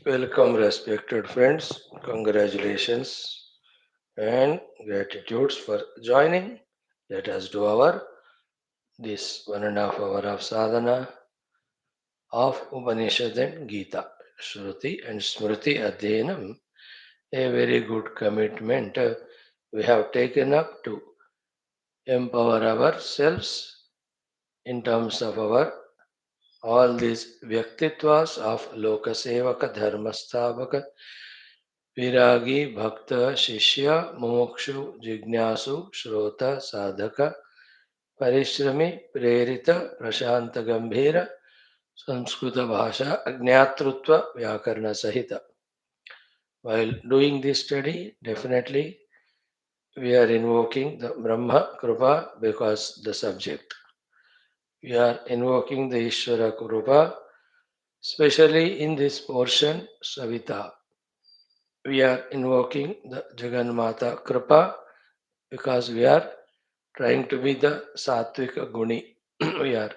Welcome, respected friends. Congratulations and gratitudes for joining. Let us do our this 1.5 hour of sadhana of Upanishad and Gita, Shruti and Smriti Adhyanam. A very good commitment we have taken up to empower ourselves in terms of our all these Vyaktitwas of Lokasevaka, Dharmasthavaka, विरागी भक्त शिष्य मुमुक्षु जिज्ञासु श्रोत साधक परिश्रमी प्रेरित प्रशांत गंभीर संस्कृत भाषा अज्ञातृत्व व्याकरण सहित. While doing this study, definitely we are invoking the Brahma Krupa because the subject. We are invoking the Ishvara Krupa, especially in this portion, Savita. We are invoking the Jagannatha Kripa because we are trying to be the Satvika Guni. We are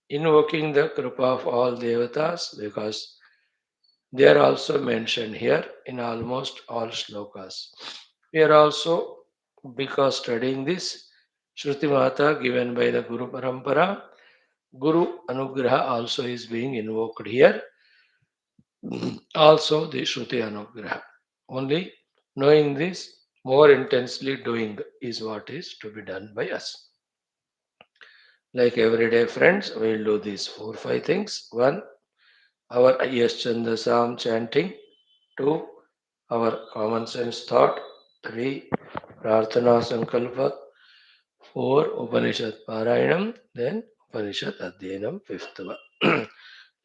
invoking the Kripa of all Devatas because they are also mentioned here in almost all shlokas. We are also, because studying this Shruti Mata given by the Guru Parampara, Guru Anugraha also is being invoked here. Also the Shruti Anugraha. Only knowing this, more intensely doing is what is to be done by us. Like everyday friends, we'll do these 4 5 things. One, our Yes Chandasam chanting. Two, our common sense thought. Three, Prarthana Sankalpa. Four, Upanishad Parayanam. Then Upanishad Adhyanam, fifth one.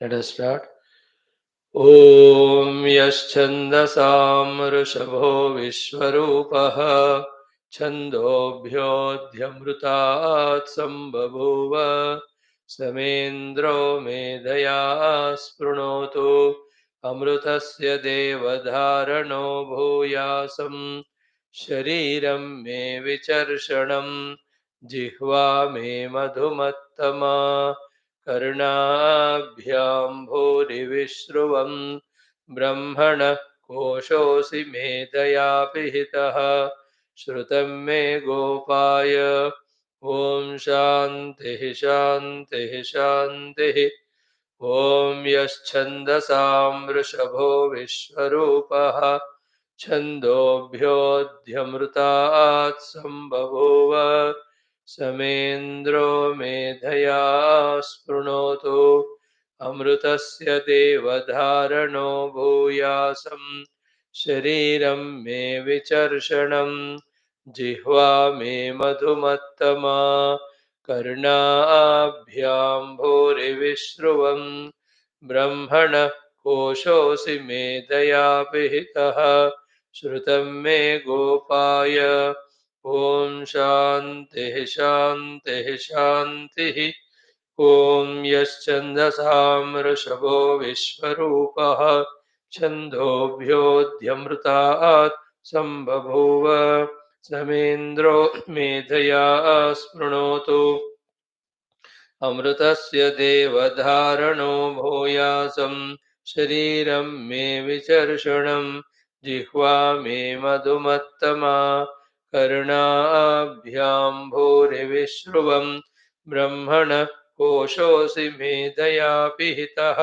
Let us start. ॐ यश्छन्दसां ऋषभो विश्वरूपः छन्दोभ्योऽध्यमृतात् सम्बभूव समेन्द्रो मेधया स्पृणोतु अमृतस्य देवधारणो भूयासं शरीरं मे विचर्षणं जिह्वा मे मधुमत्तमा कर्णाभ्यां भूरिविश्रुवं ब्रह्मणः कोशोऽसि मेधया पिहितः श्रुतं मे गोपाय ॐ शान्तिः शान्तिः शान्तिः ॐ यश्छन्दसां वृषभो विश्वरूपः छन्दोभ्योऽध्यमृतात् सम्बभूव समेन्द्रो मेधया स्पृणोतु अमृतस्य देवधारणो भूयासं शरीरं मे विचर्षणं जिह्वा मे मधुमत्तमा कर्णाभ्यां भूरिविश्रुवं ब्रह्मणः कोशोऽसि मेधया पिहितः श्रुतं मे गोपाय ॐ शान्तिः शान्तिः शान्तिः ॐ यश्छन्दसां वृषभो विश्वरूपः छन्दोभ्योऽध्यमृतात् सम्बभूव समेन्द्रो मेधया स्पृणोतु अमृतस्य देवधारणो भूयासं शरीरं मे विचर्षणं जिह्वा मे मधुमत्तमा कर्णाभ्यां भूरिविश्रुवं ब्रह्मणः कोशोऽसि मेधया पिहितः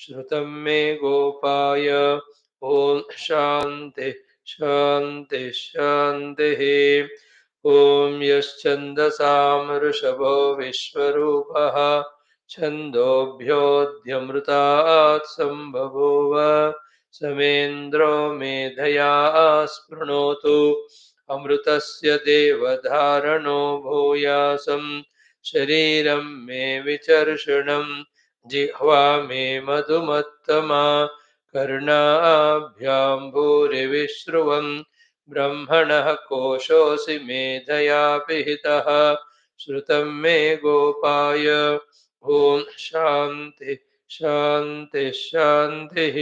श्रुतं मे गोपाय ॐ शान्तिः शान्तिः शान्तिः ॐ यश्छन्दसां वृषभो विश्वरूपः छन्दोभ्योऽध्यमृतात् सम्बभूव समेन्द्रो मेधया स्पृणोतु अमृतस्य देवधारणो भूयासं शरीरं मे विचर्षणं जिह्वा मे मधुमत्तमा कर्णाभ्यां भूरिविश्रुवं ब्रह्मणः कोशोऽसि मेधया पिहितः श्रुतं मे गोपाय ॐ शान्तिः शान्तिः शान्तिः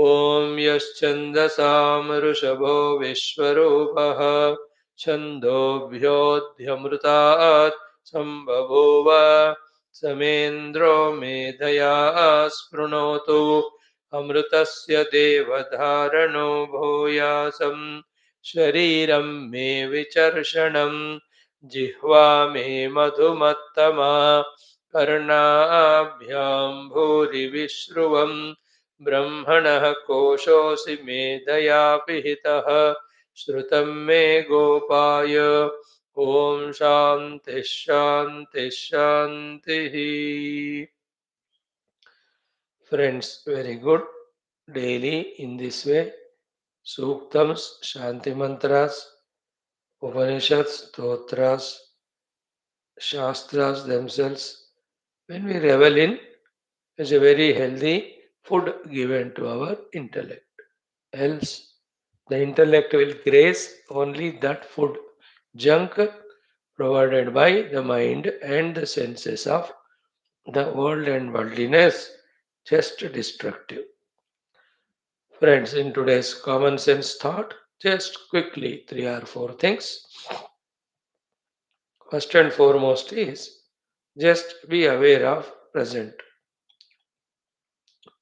ॐ यश्छन्दसां वृषभो विश्वरूपः छन्दोभ्योऽध्यमृतात् सम्बभूव समेन्द्रो मेधया स्पृणोतु अमृतस्य देवधारणो भूयासं शरीरं मे विचर्षणं जिह्वा मे मधुमत्तमा कर्णाभ्यां भूरि विश्रुवम् ब्रह्मणः कोशोऽसि मेधया पिहितः श्रुतं मे गोपाय ॐ शान्तिः शान्तिः शान्तिः. Friends, very good. Daily in this way, Suktams, Shanti Mantras, Upanishads, Stotras, Shastras themselves, when we revel in, is a very healthy food given to our intellect. Else, the intellect will graze only that food, junk provided by the mind and the senses of the world and worldliness, just destructive. Friends, in today's common sense thought, just quickly three or four things. First and foremost is just be aware of present.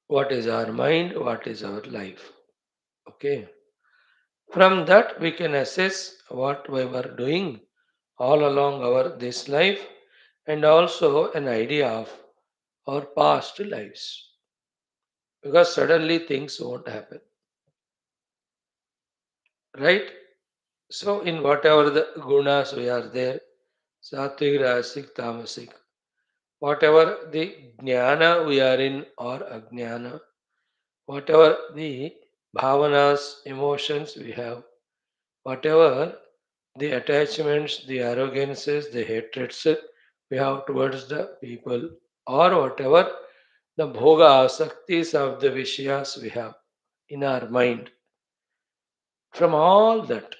What is our mind? What is our life? Okay. From that we can assess what we were doing all along our this life and also an idea of our past lives. Because suddenly things won't happen. Right? So in whatever the gunas we are there, sattvic, rajasic, tamasic, whatever the jnana we are in or ajnana, whatever the bhavanas, emotions we have, whatever the attachments, the arrogances, the hatreds we have towards the people, or whatever the bhoga asaktis of the vishyas we have in our mind, from all that,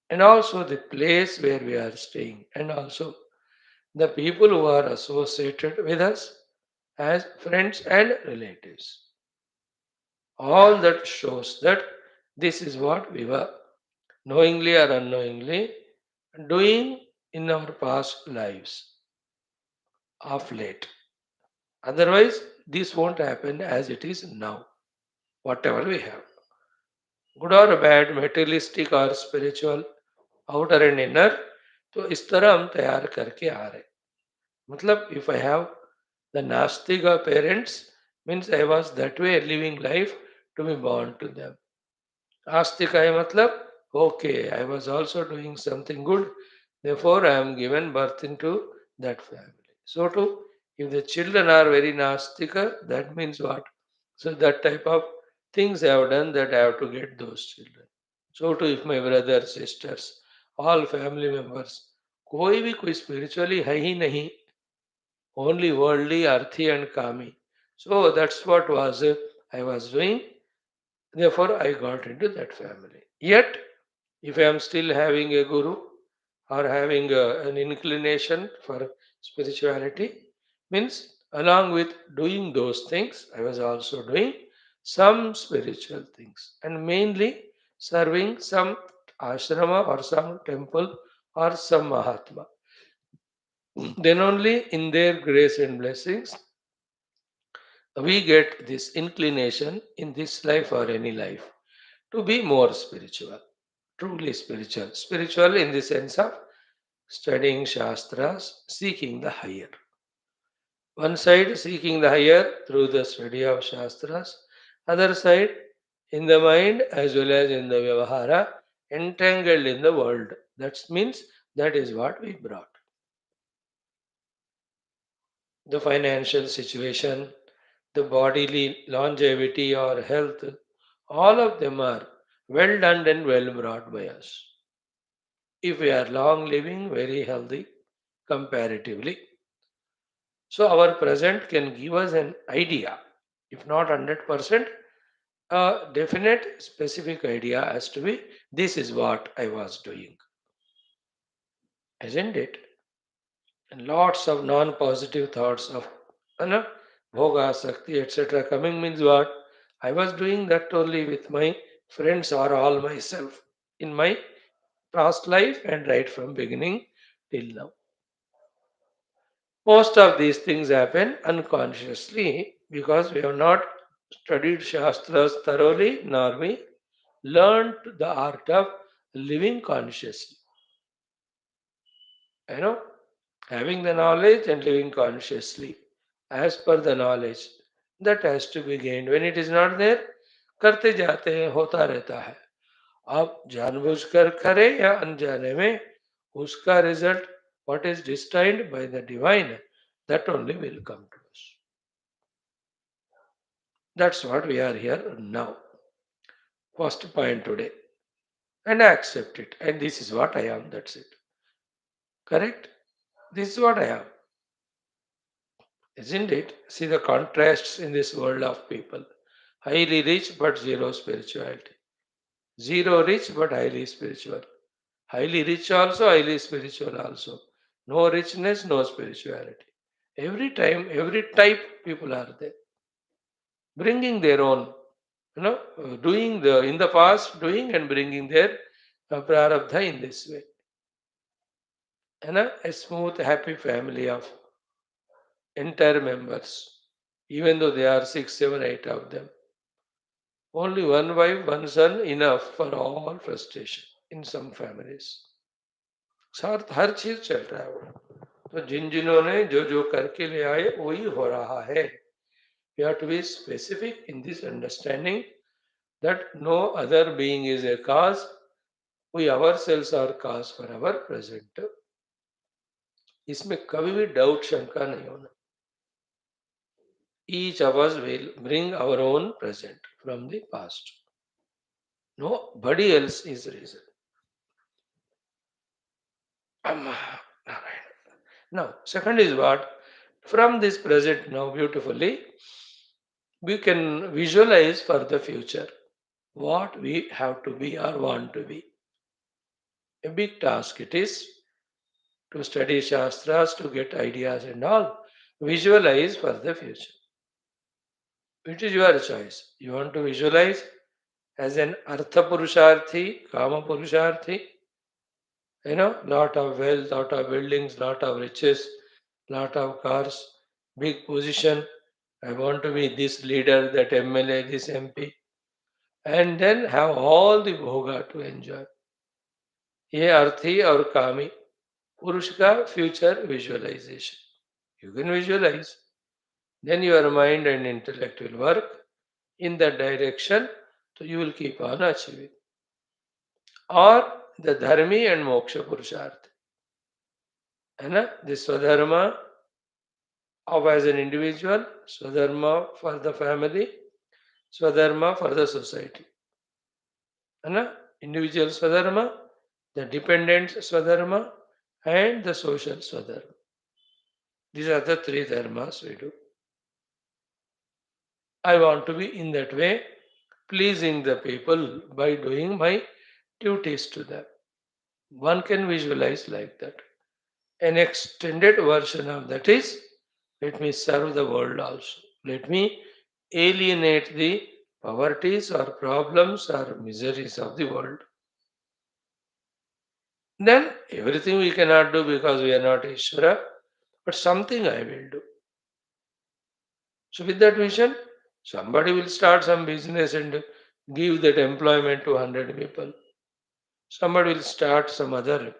and also the place where we are staying, and also the people who are associated with us as friends and relatives. All that shows that this is what we were knowingly or unknowingly doing in our past lives of late. Otherwise, this won't happen as it is now, whatever we have. Good or bad, materialistic or spiritual, outer and inner, तो इस तरह हम तैयार करके आ रहे. मतलब if I have the Nastika parents, means I was that way living life to be born to them. Astika hai matlab, okay, I was also doing something good, therefore I am given birth into that family. So too, if the children are very Nastika, that means what? So that type of things I have done that I have to get those children. So too, if my brothers, sisters, all family members, कोई भी कोई spiritually है ही नहीं, only worldly, earthy and kami. So that's what was I was doing. Therefore, I got into that family. Yet, if I am still having a guru or having an inclination for spirituality, means along with doing those things, I was also doing some spiritual things and mainly serving some ashrama or some temple or some Mahatma. Then only in their grace and blessings we get this inclination in this life or any life to be more spiritual, truly spiritual. Spiritual in the sense of studying Shastras, seeking the higher. One side seeking the higher through the study of Shastras, other side in the mind as well as in the Vyavahara, entangled in the world. That means that is what we brought. The financial situation, the bodily longevity or health, all of them are well done and well brought by us. If we are long living, very healthy comparatively. So our present can give us an idea, if not 100%, a definite specific idea as to be this is what I was doing, isn't it? And lots of non-positive thoughts of bhoga, sakti, etc. coming means what? I was doing that only with my friends or all myself in my past life and right from beginning till now. Most of these things happen unconsciously because we have not studied Shastras thoroughly, nor we learned the art of living consciously. You know, having the knowledge and living consciously as per the knowledge that has to be gained. When it is not there, करते जाते हैं होता रहता है. आप जानबूझकर करें या अनजाने में उसका result what is destined by the divine that only will come to us. That's what we are here now. First point today. And I accept it. And this is what I am. That's it. Correct? This is what I am. Isn't it? See the contrasts in this world of people. Highly rich but zero spirituality. Zero rich but highly spiritual. Highly rich also, highly spiritual also. No richness, no spirituality. Every time, every type people are there. Bringing their own, doing the in the past, doing and bringing their prarabdha in this way. And a smooth, happy family of entire members, even though there are six, seven, eight of them. Only one wife, one son, enough for all frustration in some families. साथ हर चीज चल रहा है वो. तो जिन जिन्होंने जो जो करके ले आए वही हो रहा है. We have to be specific in this understanding that no other being is a cause. We ourselves are cause for our present. इसमें कभी भी डाउट शंका नहीं होना. Each of us will bring our own present from the past. Nobody else is reason. Now, second is what? From this present now beautifully, we can visualize for the future what we have to be or want to be. A big task it is to study Shastras, to get ideas and all. Visualize for the future. It is your choice. You want to visualize as an Artha Purusharthi, Kama Purusharthi, lot of wealth, lot of buildings, lot of riches, lot of cars, big position. I want to be this leader, that MLA, this MP, and then have all the bhoga to enjoy. ये अर्थी और कामी पुरुष का future visualization. You can visualize. Then your mind and intellect will work in that direction, so you will keep on achieving. Or the dharmi and moksha purusharth. The swadharma of as an individual, swadharma for the family, swadharma for the society. Individual swadharma, the dependent swadharma, and the social swadharma. These are the three dharmas we do. I want to be in that way, pleasing the people by doing my duties to them. One can visualize like that. An extended version of that is, let me serve the world also. Let me alienate the poverties or problems or miseries of the world. Then everything we cannot do because we are not Ishvara, but something I will do. So with that vision, somebody will start some business and give that employment to 100 people. Somebody will start some other,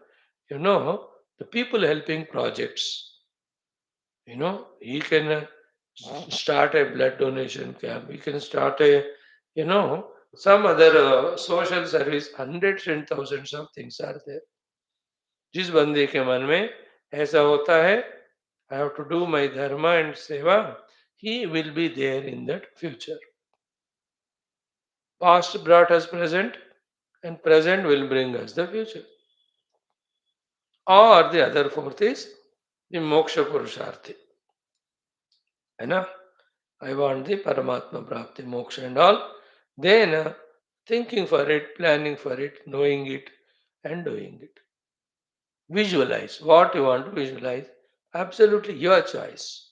the people helping projects. He can start a blood donation camp. He can start a, some other social service. Hundreds and thousands of things are there. जिस बंदे के मन में ऐसा होता है, I have to do my dharma and seva, he will be there in that future. Past brought us present, and present will bring us the future. Or the other fourth is the moksha purusharthi. I want the Paramatma Prapti, moksha and all. Then thinking for it, planning for it, knowing it, and doing it. Visualize what you want to visualize. Absolutely your choice.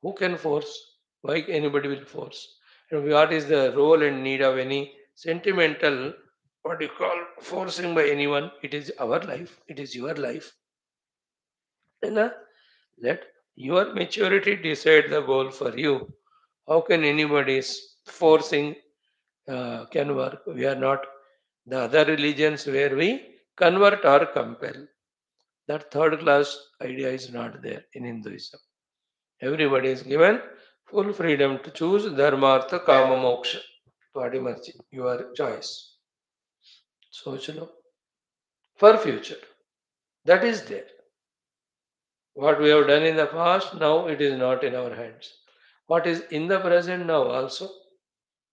Who can force? Why anybody will force? And what is the role and need of any sentimental, what you call forcing by anyone? It is our life. It is your life. And let your maturity decide the goal for you. How can anybody's forcing can work. We are not the other religions where we convert or compel. That third class idea is not there in Hinduism. Everybody is given full freedom to choose dharma, artha, kama, moksha. Twadi marchi, your choice. सोच लो for future. That is there. What we have done in the past, now it is not in our hands. What is in the present now also,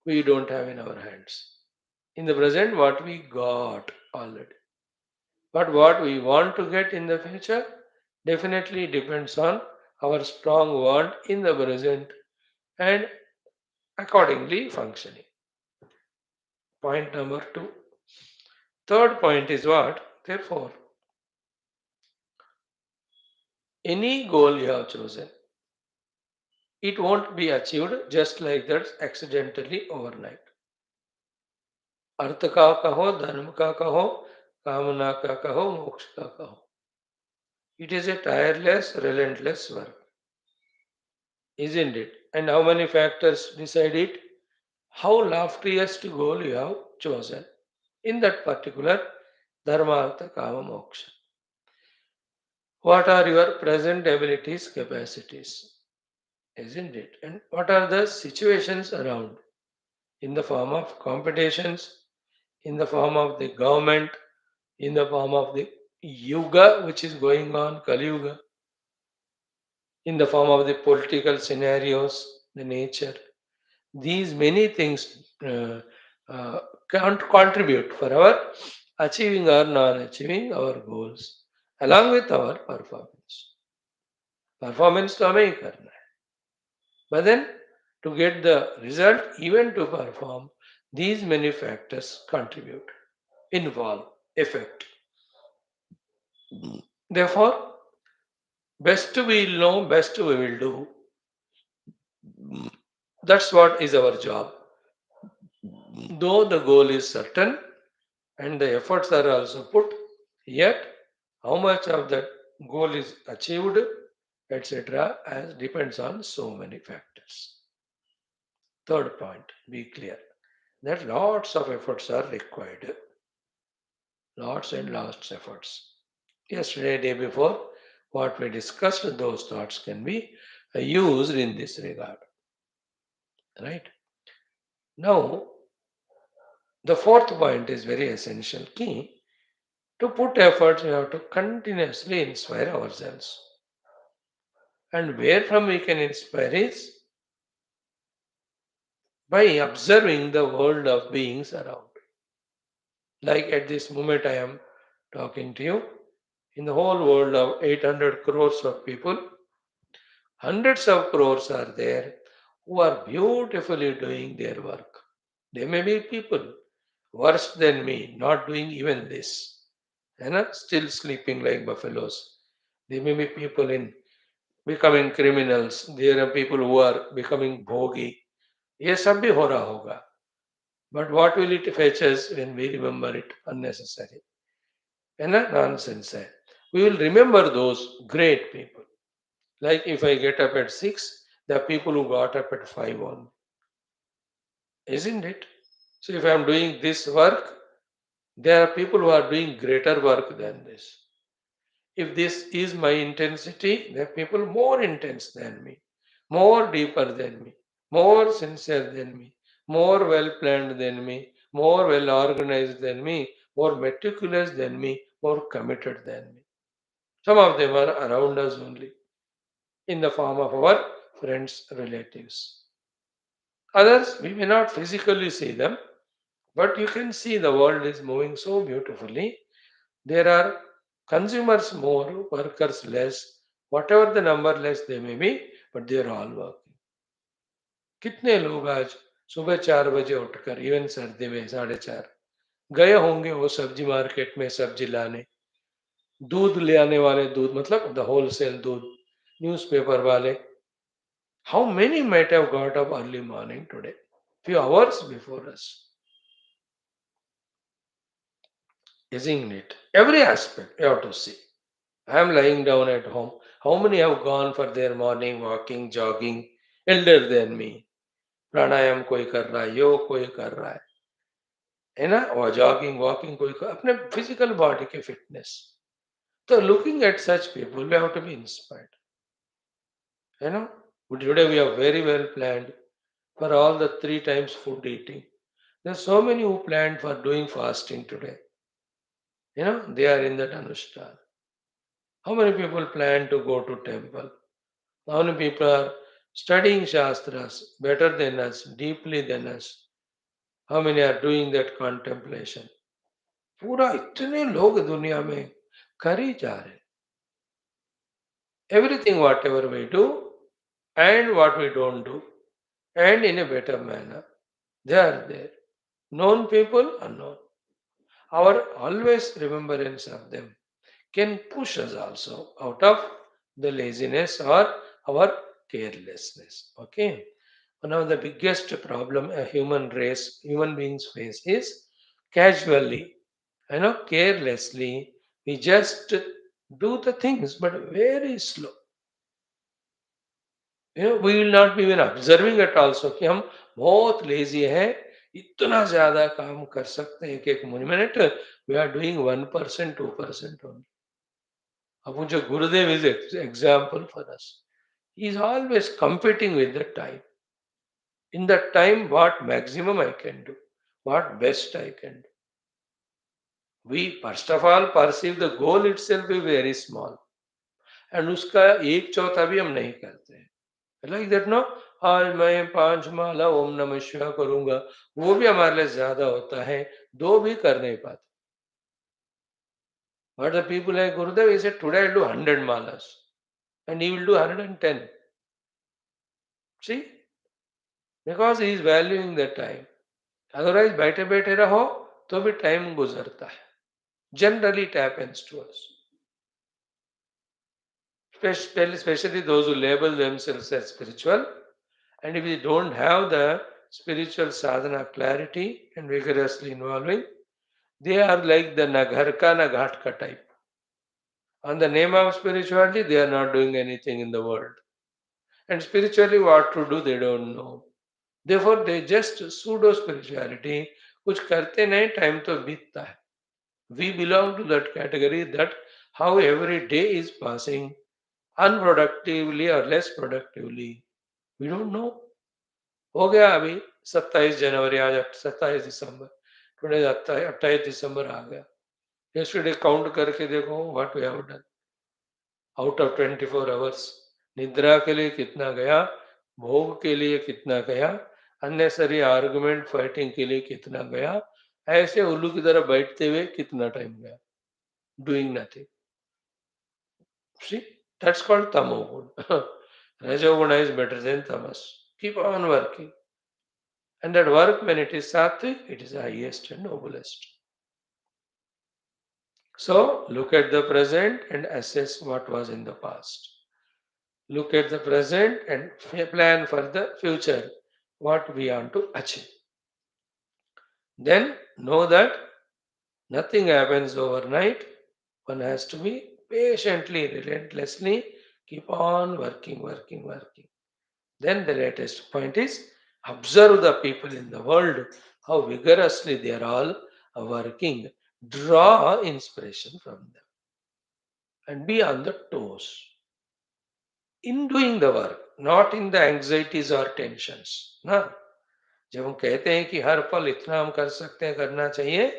we don't have in our hands. In the present, what we got already. But what we want to get in the future definitely depends on our strong want in the present and accordingly functioning. Point number two. Third point is what? Therefore, any goal you have chosen, it won't be achieved just like that accidentally overnight. अर्थ का कहो, धर्म का कहो, कामना का कहो, मोक्ष का कहो. It is a tireless, relentless work, isn't it? And how many factors decide it? How loftiest goal you have chosen in that particular dharma, artha, kama, moksha. What are your present abilities, capacities, isn't it? And what are the situations around in the form of competitions, in the form of the government, in the form of the yuga which is going on, Kali Yuga, in the form of the political scenarios, the nature. These many things can contribute for our achieving or non-achieving our goals, along with our performance. Performance तो हमें ही करना है. But then to get the result, even to perform, these many factors contribute, involve, affect. Therefore, best we will know, best we will do. That's what is our job. Though the goal is certain and the efforts are also put, yet how much of that goal is achieved, etc., as depends on so many factors. Third point, be clear that lots of efforts are required. Lots and lots efforts. Yesterday, day before, what we discussed, those thoughts can be used in this regard. Right? Now, the fourth point is very essential key. To put effort, we have to continuously inspire ourselves. And where from we can inspire is by observing the world of beings around. Like at this moment I am talking to you, in the whole world of 800 crores of people, hundreds of crores are there who are beautifully doing their work. There may be people worse than me, not doing even this, and are still sleeping like buffaloes. There may be people in becoming criminals. There are people who are becoming bhogi. ये सब भी हो रहा होगा. But what will it fetch us when we remember it unnecessary? And a nonsense. We will remember those great people. Like if I get up at 6, there are people who got up at 5 on. Isn't it? So if I am doing this work, there are people who are doing greater work than this. If this is my intensity, there are people more intense than me, more deeper than me, more sincere than me, more well planned than me, more well organized than me, more meticulous than me, more committed than me. Some of them are around us only in the form of our friends, relatives. Others, we may not physically see them, but you can see the world is moving so beautifully. There are consumers more, workers less, whatever the number less they may be, but they are all working. कितने लोग आज सुबह 4 बजे उठकर even सर्दी में 4:30 गए होंगे वो सब्जी मार्केट में सब्जी लाने, दूध ले आने वाले, दूध मतलब द होलसेल दूध, न्यूज़पेपर वाले. How many might have got up early morning today? Few hours before us. Isn't it? Every aspect you have to see. I am lying down at home. How many have gone for their morning walking, jogging, elder than me? प्राणायाम कोई कर रहा है, योग कोई कर रहा है ना, और जॉगिंग वॉकिंग कोई अपने फिजिकल बॉडी के fitness. So looking at such people, we have to be inspired. You know, today we are very well planned for all the three times food eating. There are so many who planned for doing fasting today. You know, they are in that Anushఠan. How many people plan to go to temple? How many people are studying Shastras better than us, deeply than us? How many are doing that contemplation? पूरा इतने लोग दुनिया में कर ही जा रहे. Everything whatever we do and what we don't do, and in a better manner. They are there. Known people, unknown. Our always remembrance of them can push us also out of the laziness or our carelessness. Okay. One of the biggest problem a human race, human beings face is casually, carelessly, we just do the things, but very slow. We will not be even observing it also कि हम बहुत lazy हैं, इतना ज्यादा काम कर सकते हैं एक एक minute. We are doing 1%, 2% only. अब मुझे Gurudev is example for us. He is always competing with the time. In that time, what maximum I can do, what best I can do. We first of all perceive the goal itself is very small, and उसका एक चौथा भी हम नहीं करते हैं. Like that no, आज मैं 5 माला ओम नमः शिवाय करूंगा, वो भी हमारे लिए ज्यादा होता है, दो भी कर नहीं पाते. But the people like Gurudev is today I do 100 malas and he will do 110. See, because he is valuing the time. Otherwise बैठे बैठे रहो तो भी टाइम गुजरता है. Generally it happens to us, especially those who label themselves as spiritual. And if we don't have the spiritual sadhana clarity and vigorously involving, they are like the Nagharka Naghatka type. On the name of spirituality, they are not doing anything in the world. And spiritually, what to do, they don't know. Therefore, they just pseudo spirituality, कुछ करते नहीं, time तो बीतता है. We belong to that category that how every day is passing unproductively or less productively. We don't know. हो गया अभी 27 जनवरी, आज 27 दिसंबर. टुडे 28 दिसंबर आ गया. यस्टरडे काउंट करके देखो what we have done out of 24 hours. निद्रा के लिए कितना गया, भोग के लिए कितना गया, अननेसरी आर्गुमेंट फाइटिंग के लिए कितना गया, ऐसे उल्लू की तरह बैठते हुए कितना टाइम गया, doing nothing. See, that's called tamoguna. Rajoguna is better than tamas. Keep on working. And that work, when it is sattvic, it is the highest and noblest. So, look at the present and assess what was in the past. Look at the present and plan for the future, what we want to achieve. Then know that nothing happens overnight. One has to be patiently, relentlessly, keep on working, working, working. Then the latest point is observe the people in the world, how vigorously they are all working. Draw inspiration from them and be on the toes in doing the work, not in the anxieties or tensions. ना, जब हम कहते हैं कि हर पल इतना हम कर सकते हैं, करना चाहिए,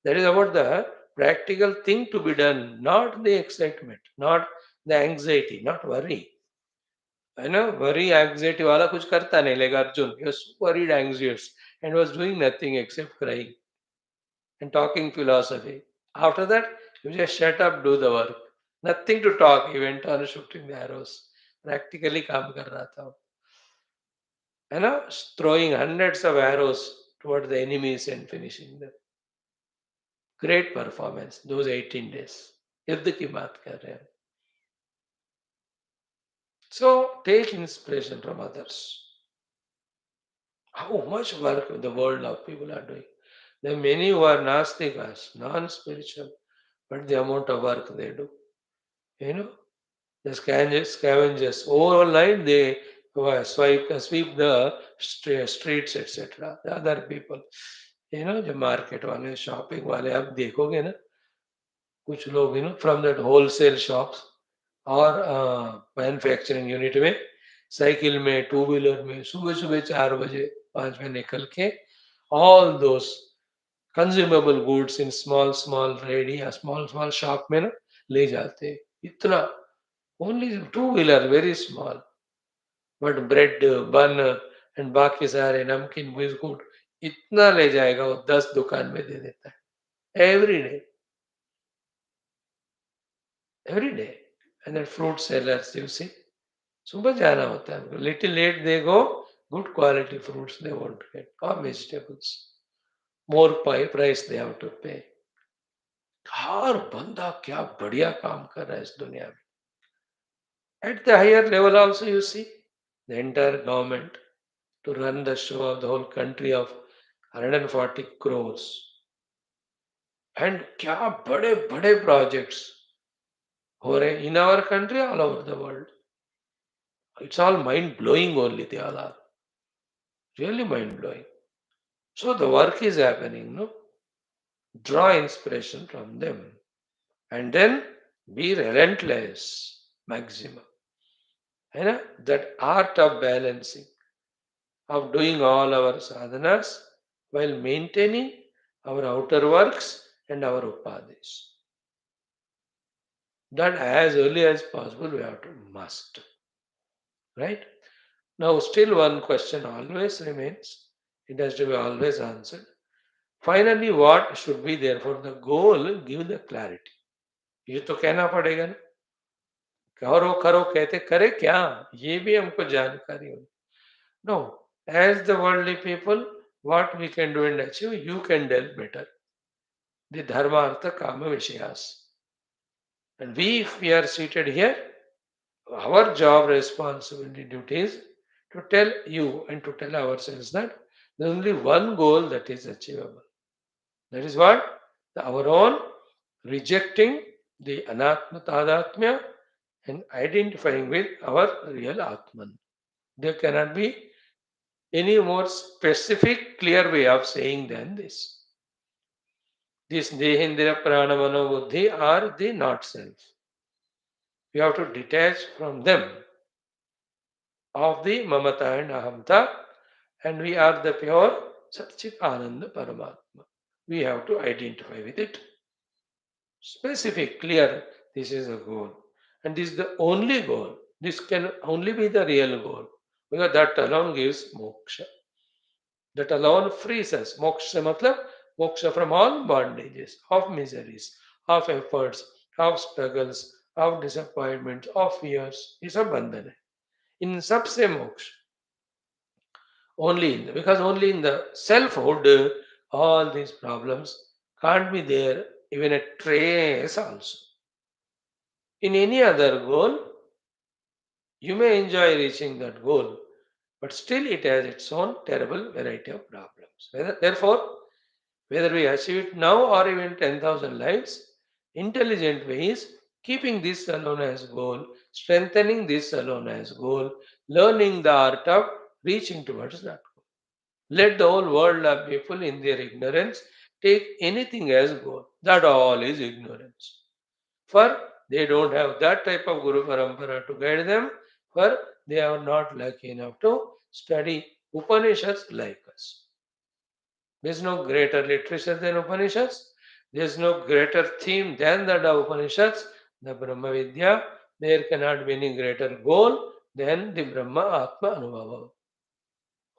that is about the practical thing to be done, not the excitement, not the anxiety, not worry. है ना, वरी एंग्जाइटी वाला कुछ करता नहीं, like Arjun, he was worried, anxious, and was doing nothing except crying and talking philosophy. After that, you just shut up, do the work. Nothing to talk. He went on shooting the arrows. Practically काम कर रहा था, है ना, throwing hundreds of arrows toward the enemies and finishing them. Great performance those 18 days. युद्ध की बात कर रहे हैं. So take inspiration from others. How much work the world of people are doing. There are many who are nastikas, non-spiritual, but the amount of work they do, you know, the scavengers, overall night they sweep the streets, etc. The other people, जो market वाले shopping वाले आप देखोगे ना, कुछ लोग from that wholesale shops और manufacturing unit में साइकिल में, टू व्हीलर में सुबह सुबह 4 बजे 5 बजे निकल के all those consumable goods in small small ready या स्मॉल स्मॉल शॉप में ना ले जाते हैं। इतना only two wheeler very small, but bread बन एंड बाकी सारे नमकीन बिस्कुट इतना ले जाएगा, वो 10 दुकान में दे देता है every day, every day. And then fruit sellers, you see, सुबह जाना होता है हमको, little late they go, good quality fruits they won't get और vegetables, more price they have to pay. हर बंदा क्या बढ़िया काम कर रहा है इस दुनिया में। At the higher level also you see the entire government to run the show of the whole country of 140 crores, and क्या बड़े बड़े प्रोजेक्ट्स हो रहे हैं in our country, all over the world. It's all mind blowing, only they all are really mind blowing. So the work is happening, no? Draw inspiration from them and then be relentless, maximum. That art of balancing, of doing all our sadhanas while maintaining our outer works and our upadhis. That as early as possible we have to master. Right? Now still one question always remains. It has to be always answered. Finally, what should be there for the goal? Give the clarity. ये तो कहना पड़ेगा ना, करो करो कहते करे क्या, ये भी हमको जानकारी हो। No, as the worldly people, what we can do and achieve, you can tell better. The dharma, artha, kama, vishayas. And we, if we are seated here, our job, responsibility, duty is to tell you and to tell ourselves that there is only one goal that is achievable. That is what? Our own rejecting the anatma tadatmya and identifying with our real Atman. There cannot be any more specific, clear way of saying than this. This Dehendra Prana Mano Buddhi are the not self. We have to detach from them of the Mamata and Ahamta, and we are the pure Satchit Ananda Paramatma. We have to identify with it. Specific, clear, this is the goal. And this is the only goal. This can only be the real goal, because that alone gives moksha. That alone frees us. Moksha matlab moksha from all bondages, of miseries, of efforts, of struggles, of disappointments, of fears. Is a bandhan hai. In सबसे moksha. Because only in the selfhood all these problems can't be there, even a trace also. In any other goal, you may enjoy reaching that goal, but still it has its own terrible variety of problems. Therefore, whether we achieve it now or even 10,000 lives, intelligent way is keeping this alone as goal, strengthening this alone as goal, learning the art of reaching towards that goal. Let the whole world of people in their ignorance take anything as goal. That all is ignorance. For they don't have that type of Guru Parampara to guide them, for they are not lucky enough to study Upanishads like us. There is no greater literature than Upanishads. There is no greater theme than that of Upanishads, the Brahma Vidya. There cannot be any greater goal than the Brahma Atma Anubhava.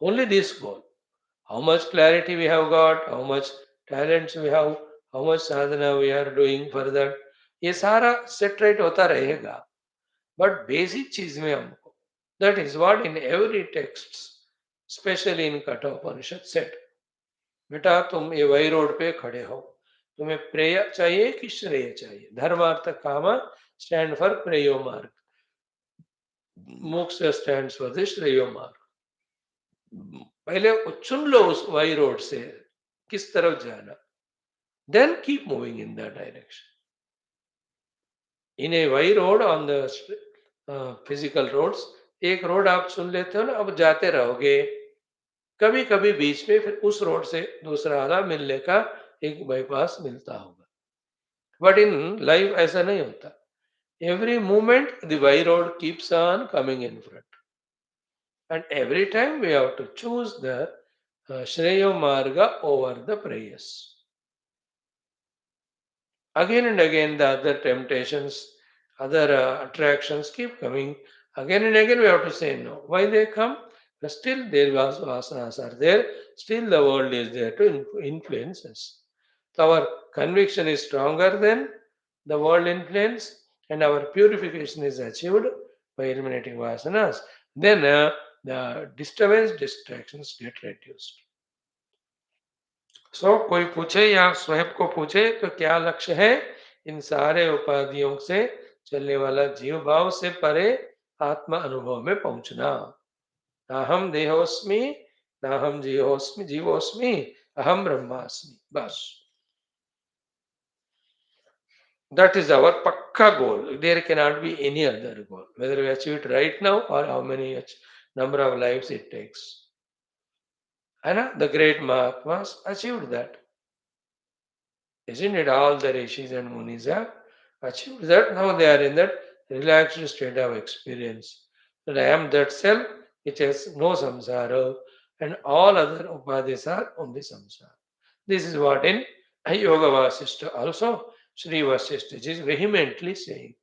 Only this goal. How much clarity we have got, how much talents we have, how much sadhana we are doing for that, ये सारा set right होता रहेगा, but basic चीज में हमको, that is what in every text, specially in Kathopanishad set, बेटा तुम ये वही रोड पे खड़े हो, तुम्हें प्रेय चाहिए कि श्रेय चाहिए, धर्मार्थ काम स्टैंड फॉर प्रेयो मार्ग, मोक्ष स्टैंड फॉर द श्रेयो मार्ग। पहले चुन लो उस वही रोड से किस तरफ जाना, then keep moving in that direction. In a wide road, on the physical roads, एक रोड आप चुन लेते हो ना, अब जाते रहोगे, कभी कभी बीच में फिर उस रोड से दूसरा वाला मिलने का एक बाईपास मिलता होगा, बट इन लाइफ ऐसा नहीं होता. Every moment the by road keeps on coming in front, and every time we have to choose the Shreya Marga over the prayers. Again and again, the other temptations, other attractions keep coming. Again and again, we have to say no. Why they come? But still, their vasanas are there. Still, the world is there to influence us. So our conviction is stronger than the world influence, and our purification is achieved by eliminating vasanas. Then the disturbance, distractions get reduced. सो कोई पूछे या स्वयं को पूछे तो क्या लक्ष्य है? इन सारे उपाधियों से चलने वाला जीव भाव से परे आत्मा अनुभव में पहुंचना. ना हम देहोस्मि, ना हम जीवोस्मि, अहम ब्रह्मास्मि. बस. That is our pakka goal. There cannot be any other goal. Whether we achieve it right now or how many number of lives it takes. And the great Mahatmas achieved that. Isn't it? All the rishis and munis have achieved that. Now they are in that relaxed state of experience. That I am that self which has no samsara, and all other upadhis are only samsara. This is what in Yoga Vasishta also Sri Vasishta is vehemently saying.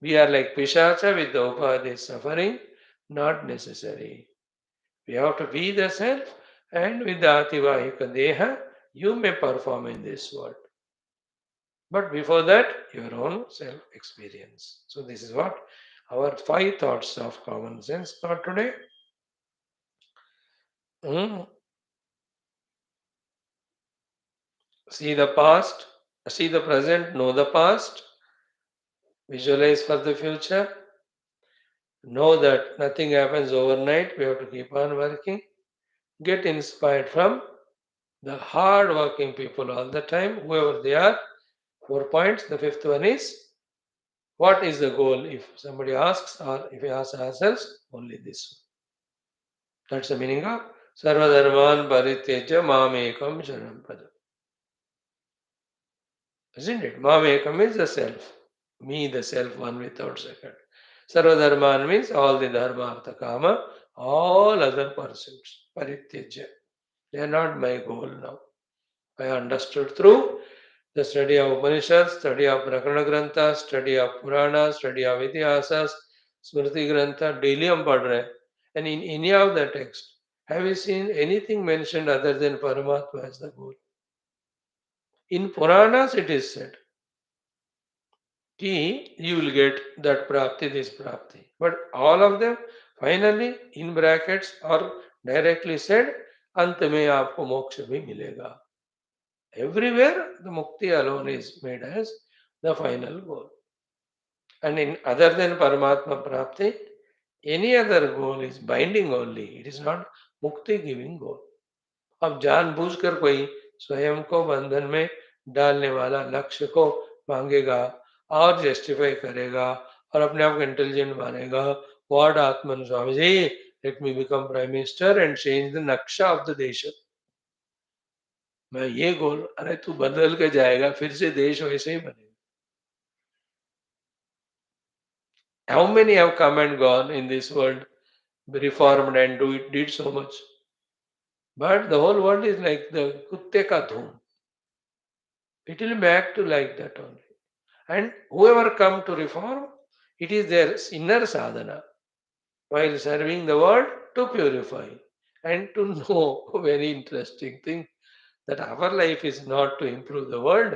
We are like Pishacha with the upadhis suffering, not necessary. We have to be the self, and with the Ativahika Deha, you may perform in this world. But before that, your own self experience. So, this is what our 5 thoughts of common sense for today. Hmm. See the past, see the present, know the past, visualize for the future, know that nothing happens overnight, we have to keep on working, get inspired from the hard working people all the time, whoever they are. 4 points. The fifth one is what is the goal? If somebody asks, or if we ask ourselves, only this. That's the meaning of Sarvadharman Parityaja Mamekam Sharanam Pada. Isn't it? Mamekam means the self. Me, the self, one without second. Sarvadharman means all the dharma, artha, kama, all other pursuits. Parityaja. They are not my goal now. I understood through the study of Upanishads, study of Prakarana Grantha, study of Purana, study of Itihasas, Smriti Grantha, daily हम पढ़ रहे हैं. And in any of the text, have you seen anything mentioned other than Paramatma as the goal? In Puranas it is said, कि you will get that prapti, this prapti. But all of them, finally, in brackets or directly said, अंत में आपको मोक्ष भी मिलेगा. Everywhere, the mukti alone is made as the final goal. And in other than Paramatma Prapti, any other goal is binding only. It is not mukti giving goal. अब जानबूझकर कोई स्वयं को बंधन में डालने वाला लक्ष्य को मांगेगा और जस्टिफाई करेगा और अपने आप को इंटेलिजेंट मानेगा. What Atman Swami ji, let me become prime minister and change the नक्शा ऑफ द देश. मैं ये गोल, अरे तू बदल के जाएगा, फिर से देश वैसे ही बनेगा. How many have come and gone in this world, reformed and did so much? But the whole world is like the kutte ka dhoom. It will be back to like that only. And whoever come to reform, it is their inner sadhana while serving the world to purify and to know a very interesting thing, that our life is not to improve the world,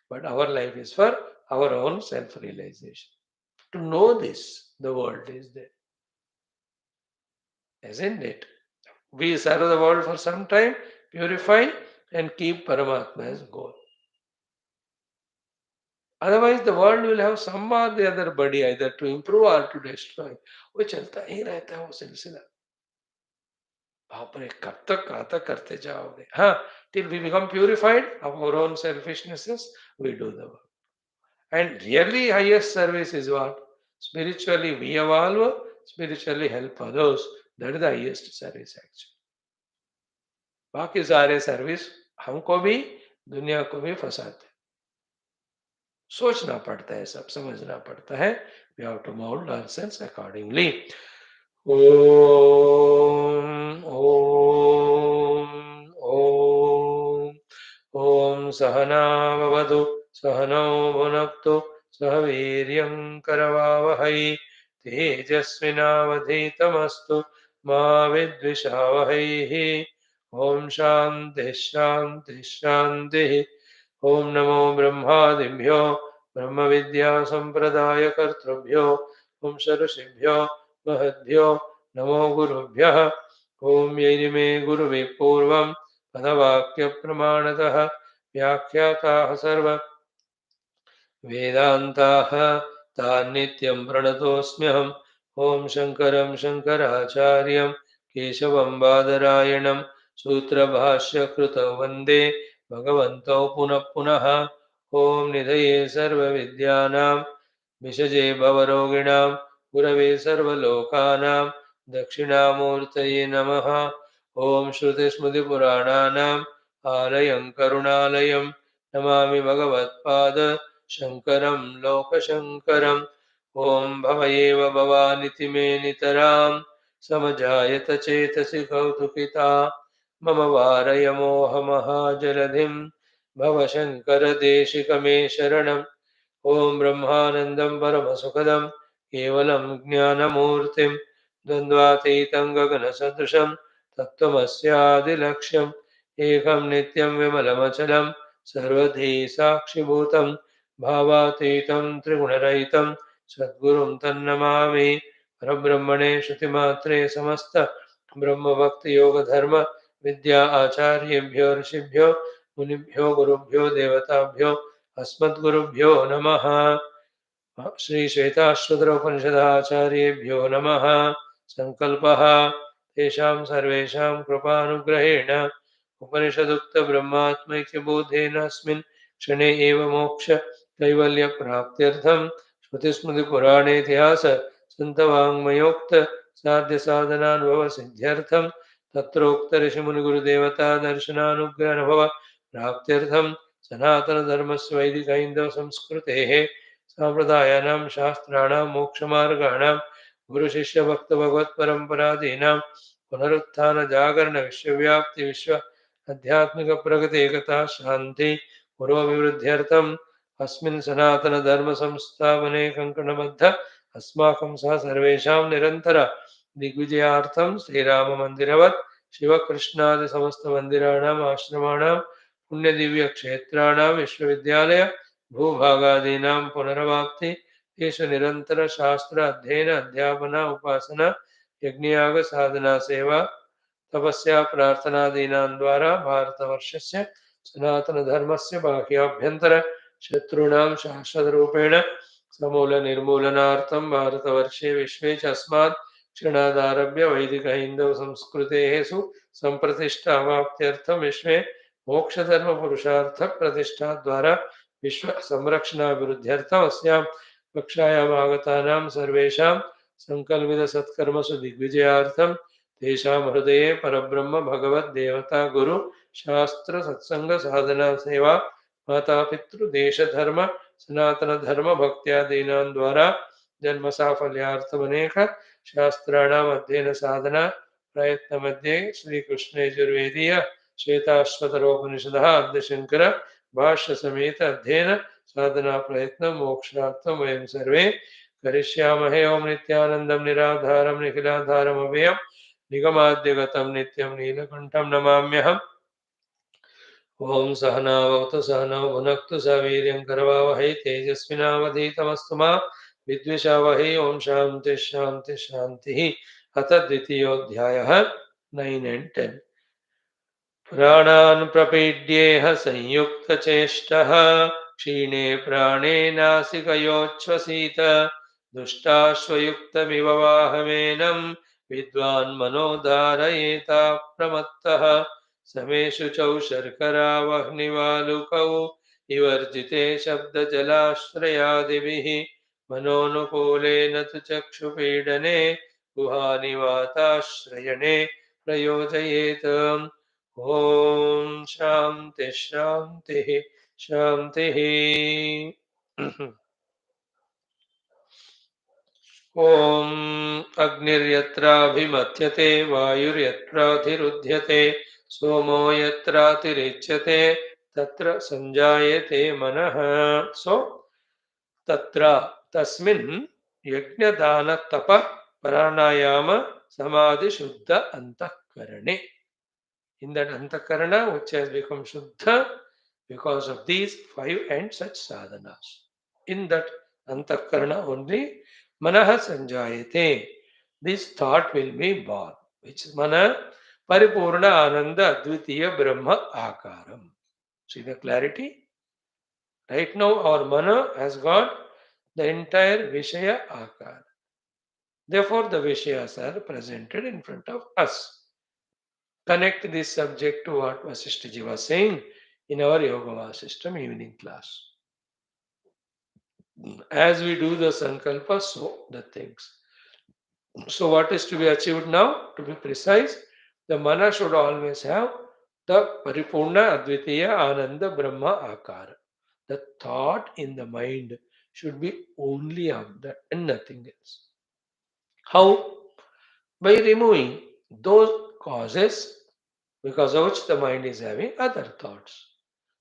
but our life is for our own self-realization. To know this, the world is there, isn't it? We serve the world for some time, purify and keep Paramatma as goal. Otherwise, the world will have some or the other body either to improve or to destroy. वो चलता ही रहता है वो सिलसिला. बाप रे, कहाँ तक करते जाओगे? हाँ, till we become purified of our own selfishnesses, we do the work. And really highest service is what? Spiritually we evolve, spiritually help others. That is the highest service actually. बाकी सारे सर्विस हमको भी दुनिया को भी फंसाते। सोचना पड़ता है, सब समझना पड़ता है। We have to mould ourselves accordingly. ओम ओम ओम ओम सहना भवतु सहनौ भुनक्तु सह वीर्यं करवावहै तेजस्विनावधीतमस्तु मा विद्विषावहैः। ओम शांति शांति शांति। ओम नमो ब्रह्मादिभ्यो ब्रह्म विद्या संप्रदाय कर्तृभ्यो ओम ऋषिभ्यो महद्भ्यो नमो गुरुभ्यः। ओम यैर्मे गुरुवे पूर्वं पदवाक्य प्रमाणतः व्याख्याताः सर्व वेदान्ताः तान् नित्यं प्रणतोऽस्म्यहम्। ओम शङ्करं शङ्कराचार्यं केशवं बादरायणं सूत्रभाष्यकृतौ वन्दे भगवन्तौ पुनः पुनः। ओम निधये सर्वविद्यानां विषजे भवरोगिणां गुरवे सर्वलोकानां दक्षिणामूर्तये नमः। ओम श्रुतिस्मृतिपुराणानाम् आलयं करुणालयं नमामि भगवत्पाद शङ्करं लोकशङ्करम्। ओम भवयेव भवानिति मे नितरां समजायत चेतसि कौतुकिता मम वारय मोहमहाजलधिं भवशङ्करदेशिकमे शरणम्। ओम ब्रह्मानन्दं परमसुखदं केवलं ज्ञानमूर्तिं द्वन्द्वातीतं गगनसदृशं तत्त्वमस्यादिलक्ष्यम् एकं नित्यं विमलमचलं सर्वधी साक्षिभूतं भावातीतं त्रिगुणरहितं सद्गुरुं तन्नमामि। परब्रह्मणे श्रुतिमात्रे समस्त ब्रह्मभक्तियोगधर्म विद्या आचार्येभ्यो ऋषिभ्यो मुनिभ्यो गुरुभ्यो देवताभ्यो अस्मद्गुरुभ्यो नमः। श्री श्वेताश्वतर उपनिषदाचार्येभ्यो नमः। संकल्पः तेषां सर्वेषां कृपानुग्रहेण उपनिषदुक्तब्रह्मात्मैक्यबोधेन अस्मिन् क्षणे एव मोक्ष कैवल्यप्राप्त्यर्थं श्रुतिस्मृतिपुराणेतिहास सन्तवाङ्मयोक्त साध्यसाधनानुभवसिद्ध्यर्थं तत्रोक्त ऋषिमुनिगुरुदेवता दर्शनानुग्रहानुभव प्राप्त्यर्थं सनातनधर्मस्य वैदिकैन्दवसंस्कृतेः साम्प्रदायानां शास्त्राणां मोक्षमार्गाणां गुरुशिष्यभक्तभगवत्परम्परादीनां पुनरुत्थानजागरणविश्वव्याप्ति विश्व आध्यात्मिकप्रगति एकता शान्ति पुरोभिवृद्ध्यर्थम् अस्मिन् सनातनधर्मसंस्थापने कङ्कणबद्ध अस्माकं सह सर्वेषां निरन्तर दिग्विजयार्थं श्रीराममन्दिरवत् शिवकृष्णादिसमस्तमन्दिराणाम् आश्रमाणां पुण्यदिव्यक्षेत्राणां विश्वविद्यालय भूभागादीनां पुनरवाप्ति तेषु निरन्तर शास्त्र अध्ययन अध्यापन उपासना यज्ञयाग साधना सेवा तपस्या प्रार्थनादीनां द्वारा भारतवर्षस्य सनातनधर्मस्य बाह्याभ्यन्तर शत्रूणां शाश्वतरूपेण समूलनिर्मूलनार्थं भारतवर्षे विश्वे च अस्मात् क्षणादारभ्य वैदिकहिन्दवसंस्कृतेः सुसम्प्रतिष्ठावाप्त्यर्थं विश्वे मोक्षधर्मपुरुषार्थप्रतिष्ठा द्वारा विश्व संरक्षणाभिवृद्ध्यर्थम् अस्यां कक्षायाम् आगतानां सर्वेषां संकल्पितसत्कर्मसु दिग्विजयार्थं तेषां हृदये परब्रह्म भगवद्देवता गुरु शास्त्र सत्संग साधना सेवा माता पितृ देश धर्म सनातन धर्म भक्त्यादीनां द्वारा जन्म साफल्यार्थमनेक शास्त्राणाम् अध्ययन साधना प्रयत्न मध्ये श्रीकृष्ण यजुर्वेदीय श्वेताश्वतरोपनिषदः आद्यशङ्कर भाष्य समेत अध्ययन साधना प्रयत्न मोक्षार्थं वयं सर्वे करिष्यामहे। ओम नित्यानन्दं निराधारं निखिलाधारम् अव्ययं निगमाद्यगतं नित्यं नीलकण्ठं नमाम्यहम्। ओम सहनावतु सहनौ भुनक्तु सह वीर्यं करवावहै तेजस्विनावधीतमस्तु मा विद्विषावहै। ओम शांति शांति शांतिः। अथ द्वितीयोऽध्यायः 9 and 10। प्राणान् प्रपीड्येह संयुक्तचेष्टः क्षीणे प्राणे नासिकयोच्छ्वसीत दुष्टाश्वयुक्तमिव वाहमेनं विद्वान् मनो धारयेताप्रमत्तः समेषु चौ शर्करावह्निवालुकौ विवर्जिते शब्दजलाश्रयादिभिः मनोनुकूलेन तु चक्षुपीडने गुहानिवाताश्रयणे प्रयोजयेत्। ॐ शान्ति शान्तिः शान्तिः। ॐ अग्निर्यत्राभिमथ्यते वायुर्यत्राधिरुध्यते सोमो यत्रातिरिच्यते तत्र संजायते मनः. So तत्र तस्मिन् यज्ञदान तप प्राणायाम समाधि शुद्ध अंतःकरणे. In that antakarana which has become shuddha because of these 5 and such sadhanas. In that antakarana only manaha sanjayate. This thought will be born. Which is mana paripurna ananda advitiya brahma akaram. See the clarity? Right now our mana has got the entire Vishaya akar. Therefore the Vishayas are presented in front of us. Connect this subject to what Vasishthaji was saying in our Yoga system evening class. As we do the sankalpa, so the things. So what is to be achieved now? To be precise, the mana should always have the Paripurna Advitiya Ananda Brahma Akara. The thought in the mind should be only of that and nothing else. How? By removing those causes because of which the mind is having other thoughts.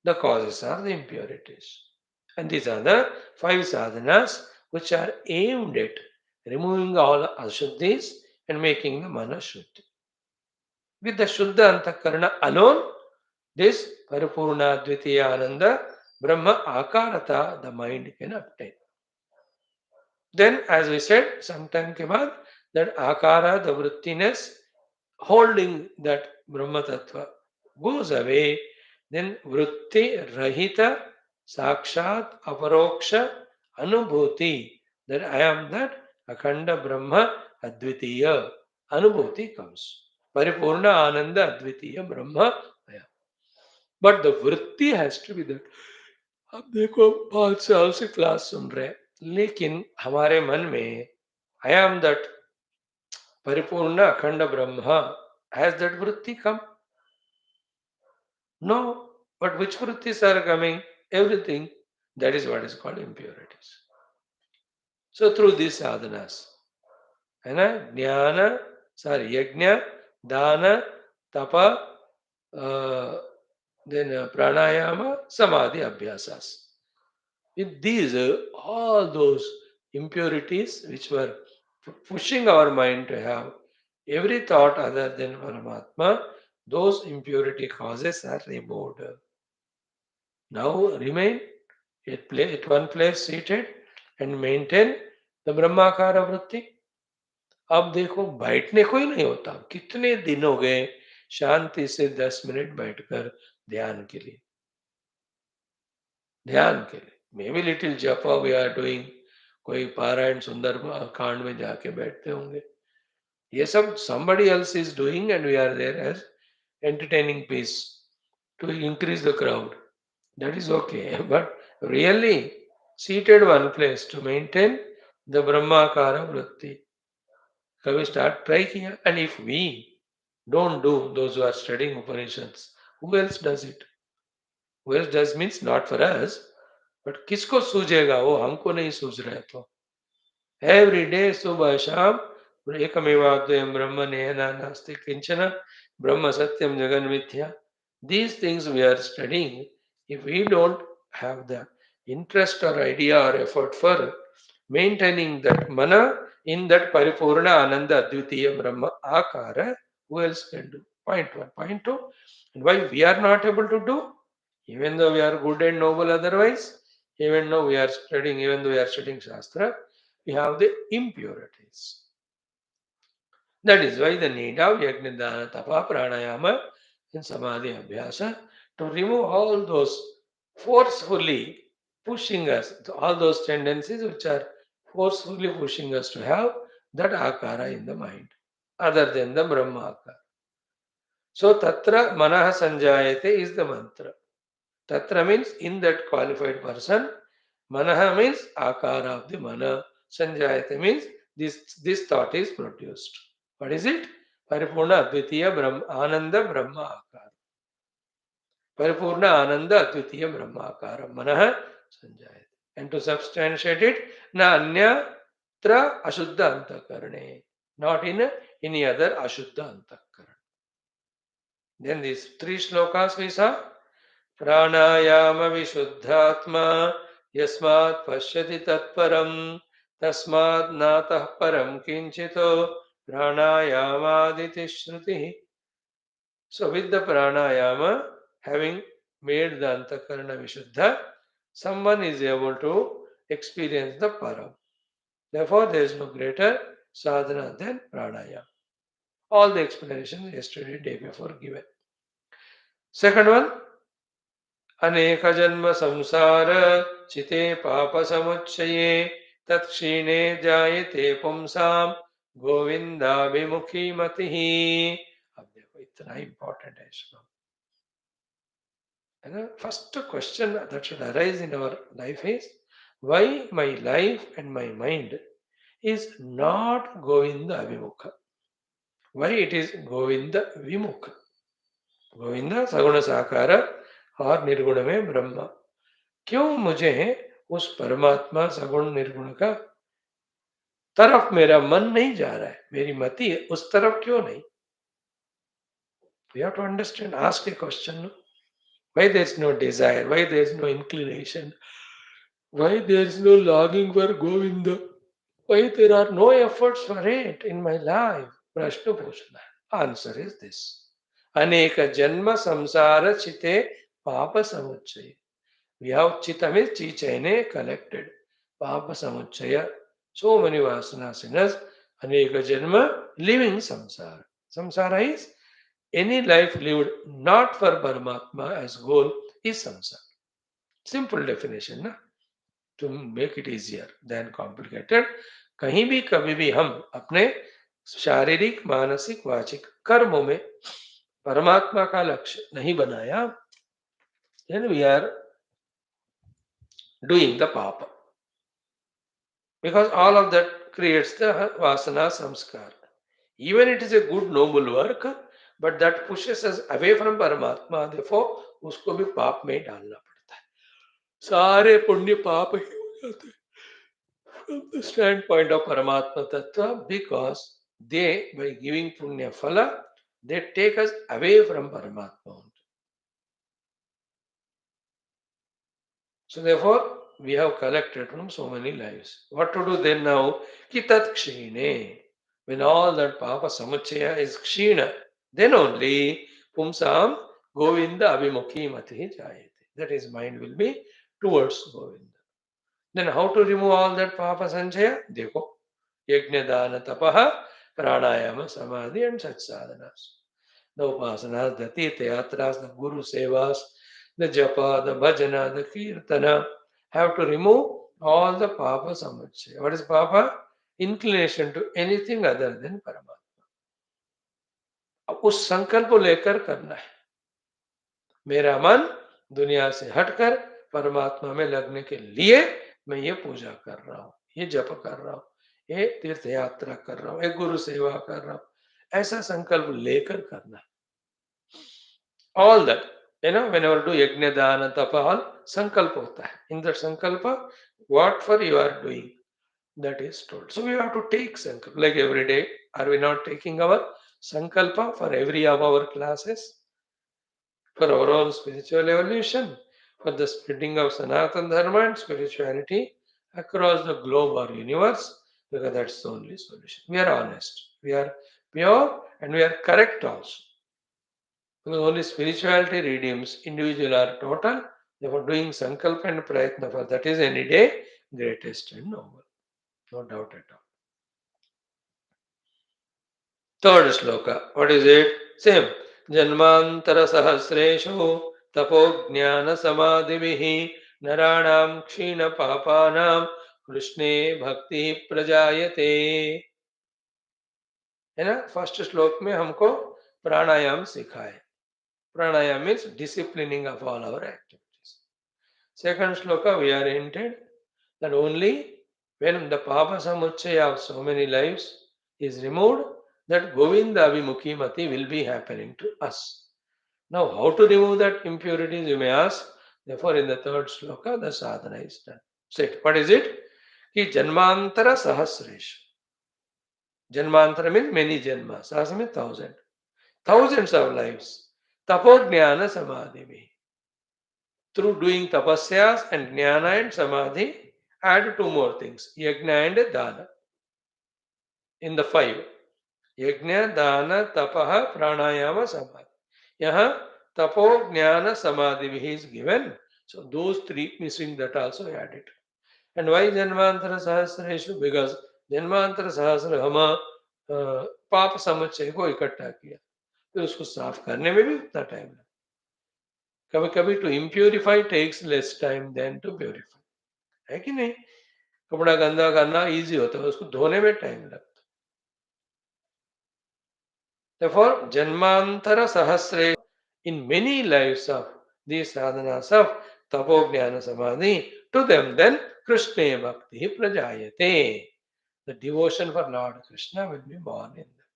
The causes are the impurities. And these are the 5 sadhanas which are aimed at removing all ashuddhis and making the mana shuddhi. With the Shuddha Antakarana alone, this Paripurna Dvitiya Ananda Brahma Akarata the mind can obtain. Then, as we said, sometime ke baad, that Akara, the vrittiness, holding that Brahma Tattva goes away, then vritti rahita sakshat aparoksha anubhuti, that I am that akhanda Brahma advitiya anubhuti comes. Paripurna Ananda Advitiya Brahma I am. But the vritti has to be that. अब देखो बहुत साल से class सुन रहे हैं, लेकिन हमारे मन में आई एम दैट परिपूर्ण अखंड ब्रह्म, हैज दैट वृत्ति कम? No, but which vrittis are coming? Everything. That is what is called impurities. So through these sadhanas, है ना, ज्ञान, sorry, यज्ञ, दान, tapa, then pranayama, samadhi, abhyasas. With these, all those impurities which were pushing our mind to have every thought other than Paramatma, those impurity causes are removed. Now remain at one place seated and maintain the ब्रह्माकार वृत्ति. अब देखो बैठने को ही नहीं होता. कितने दिन हो गए शांति से 10 मिनट बैठकर ध्यान के लिए. ध्यान के लिए मे बी लिटिल जपा वी आर डूइंग, कोई पारायण सुंदर कांड में जाके बैठते होंगे. ये सब somebody else is doing and we are there as entertaining peace to increase the crowd. That is okay. But really seated one place to maintain the Brahmakara Vritti. So we start try here. And if we don't do, those who are studying Upanishads, who else does it? Who else does means not for us, but किसको सूझेगा? वो हमको नहीं सूझ रहा है तो. Every day, सुबह शाम, एकमेवाद्वयं ब्रह्म नेहना नास्ति किंचन ब्रह्म सत्यम जगन मिथ्या. These things we are studying. If we don't have the interest or idea or effort for maintaining that mana in that paripurna ananda advitiya brahma akara, who else can do? Point one. Point two. And why we are not able to do? Even though we are good and noble otherwise, even though we are studying, even though we are studying Shastra, we have the impurities. That is why the need of Yajnadana Tapa Pranayama and Samadhi Abhyasa to remove all those forcefully pushing us, all those tendencies which are forcefully pushing us to have that akara in the mind, other than the Brahma akara. So Tatra Manaha Sanjayate is the mantra. Tatra means in that qualified person, Manaha means akara of the mana. Sanjayate means this thought is produced. What is it? Paripurna Advitiya Brahma Ananda Brahma Akara. Paripurna Ananda Advitiya Brahma Akara. Manaha Sanjayate. And to substantiate it, na anyatra ashuddha antakarane. Not in any other ashuddha antakarana. Then these three shlokas we saw. Pranayama vishuddhatma yasmat pashyati tatparam tasmad natah param kinchito pranayamaditi shruti. So with the pranayama, having made the antakarana vishuddha, someone is able to experience the param. Therefore, there is no greater sadhana than pranayama. All the explanations yesterday, day before given. Second one, अनेक जन्म संसार चिते पाप समुच्चये तत्क्षीणे जायते पुंसाम गोविंदाभिमुखी मतिः. अब देखो इतना important है इसको. First question that should arise in our life is why my life and my mind is not Govinda Abhimukha. Why it is Govinda Vimukha. Govinda Saguna Sakara और निर्गुण में ब्रह्म. क्यों मुझे उस परमात्मा सगुण निर्गुण का तरफ मेरा मन नहीं जा रहा है, मेरी मति उस तरफ क्यों नहीं? We have to understand, ask a question. Why there is no desire? Why there is no inclination? Why there is no longing for Govinda? Why there are no efforts for it in my life? प्रश्न पूछना. Answer is this. अनेक जन्म संसार चिते पाप समुच्चय. We have chitta means chichaine collected. Papa samuchaya. So many vasanas in us. Aneka janma living samsara. Samsara is any life lived not for Paramatma as goal is samsara. Simple definition, na? To make it easier than complicated. कहीं भी कभी भी हम अपने शारीरिक मानसिक वाचिक कर्मों में परमात्मा का लक्ष्य नहीं बनाया, then we are doing the papa. Because all of that creates the vasana samskar. Even it is a good noble work, but that pushes us away from Paramatma. Therefore, उसको भी पाप में डालना पड़ता है. सारे पुण्य पाप ही हो जाते हैं from the standpoint of Paramatma Tattva, because they, by giving punya phala, they take us away from Paramatma. So therefore, we have collected from so many lives. What to do then now? Ki tat kshine. When all that papa samuchaya is kshina, then only pumsam govinda abhimukhi mati jayate. That is, mind will be towards Govinda. Then how to remove all that papa sanchaya? Dekho. Yajna dana tapaha pranayama samadhi and such sadhanas. The upasanas, the tirthayatras, the guru sevas, the japa, the bhajana, the kirtana have to remove all the papa samuchaya. What is papa? Inclination to anything other than Paramatma. अब उस संकल्प को लेकर करना है. मेरा मन दुनिया से हटकर परमात्मा में लगने के लिए मैं ये पूजा कर रहा हूँ, ये जप कर रहा हूँ, ये तीर्थ यात्रा कर रहा हूँ, ये गुरु सेवा कर रहा हूँ. ऐसा संकल्प लेकर करना है. All that, whenever do yajna dana tapa, all sankalpa hota hai. In that sankalpa, what for you are doing, that is told. So we have to take sankalpa. Like every day, are we not taking our sankalpa for every of our classes? For our own spiritual evolution, for the spreading of Sanatana Dharma and spirituality across the globe or universe, because that's the only solution. We are honest, we are pure, and we are correct also. Because only spirituality redeems, individual or total. Therefore, doing sankalpa and prayatna for that is any day greatest and noble. No doubt at all. Third sloka. What is it? Same. Janmantara sahasreshu tapo jnana samadhivihi naranam kshina papanam कृष्णे भक्ति प्रजायते. है ना. First श्लोक में हमको प्राणायाम सिखाए. Pranayama means disciplining of all our activities. Second shloka, we are hinted that only when the Papa Samuchaya of so many lives is removed, that Govinda Abhimukhi Mati will be happening to us. Now, how to remove that impurities, you may ask. Therefore, in the third sloka, the sadhana is done. Said, what is it? Ki Janmantara Sahasresh. Janmantara means many janmas. Sahasra means thousand. Thousands of lives. Tapojnana Samadhi. Through doing tapasyas and jnana and samadhi, add two more things, yajna and dana. In the five, yajna, dana, tapaha, pranayama, samadhi. Yaha tapo, jnana, samadhi is given. So those three missing, that also added. And why Janmantara Sahasreshu? Because Janmantara Sahasra hama पाप समुच्चय को इकट्ठा किया, फिर उसको साफ करने में भी उतना टाइम लगता. कभी कभी to impurify takes less time than to purify, है कि नहीं? कपड़ा गंदा करना इजी होता है, उसको धोने में टाइम लगता है. Therefore, Janmantara Sahasre, in many lives of these sadhanas of Tapo Jnana Samadhi, to them then Krishna Bhakti Prajayate. The devotion for Lord Krishna will be born in them.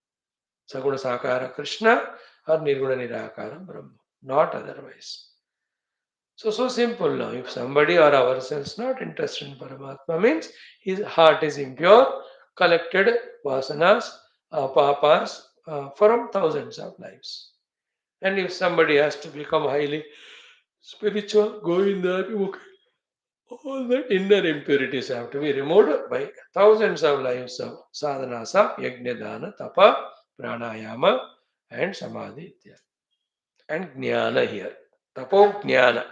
Saguna Sakara Krishna or Nirguna Nirakara Brahma, not otherwise. So simple now. If somebody or ourselves not interested in Paramatma, means his heart is impure, collected vasanas, papas from thousands of lives. And if somebody has to become highly spiritual, go in there, okay. All the inner impurities have to be removed by thousands of lives of sadhanas of yajna, dana, tapa, pranayama, and samadhi. And jnana here. Tapo jnana.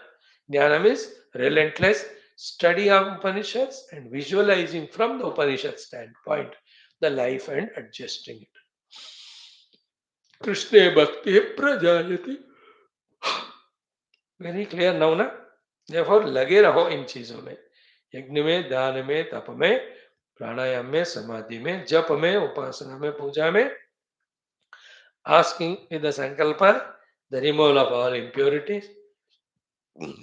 Jnana means relentless study of Upanishads and visualizing from the Upanishad standpoint the life and adjusting it. Krishna Bhakti Prajayati. Very clear now, na? Therefore, लगे रहो इन चीजों में, यज्ञ में, दान में, तप में, प्राणायाम में, समाधि में, जप में, उपासना में, पूजा में, asking with the sankalpa, the removal of all impurities,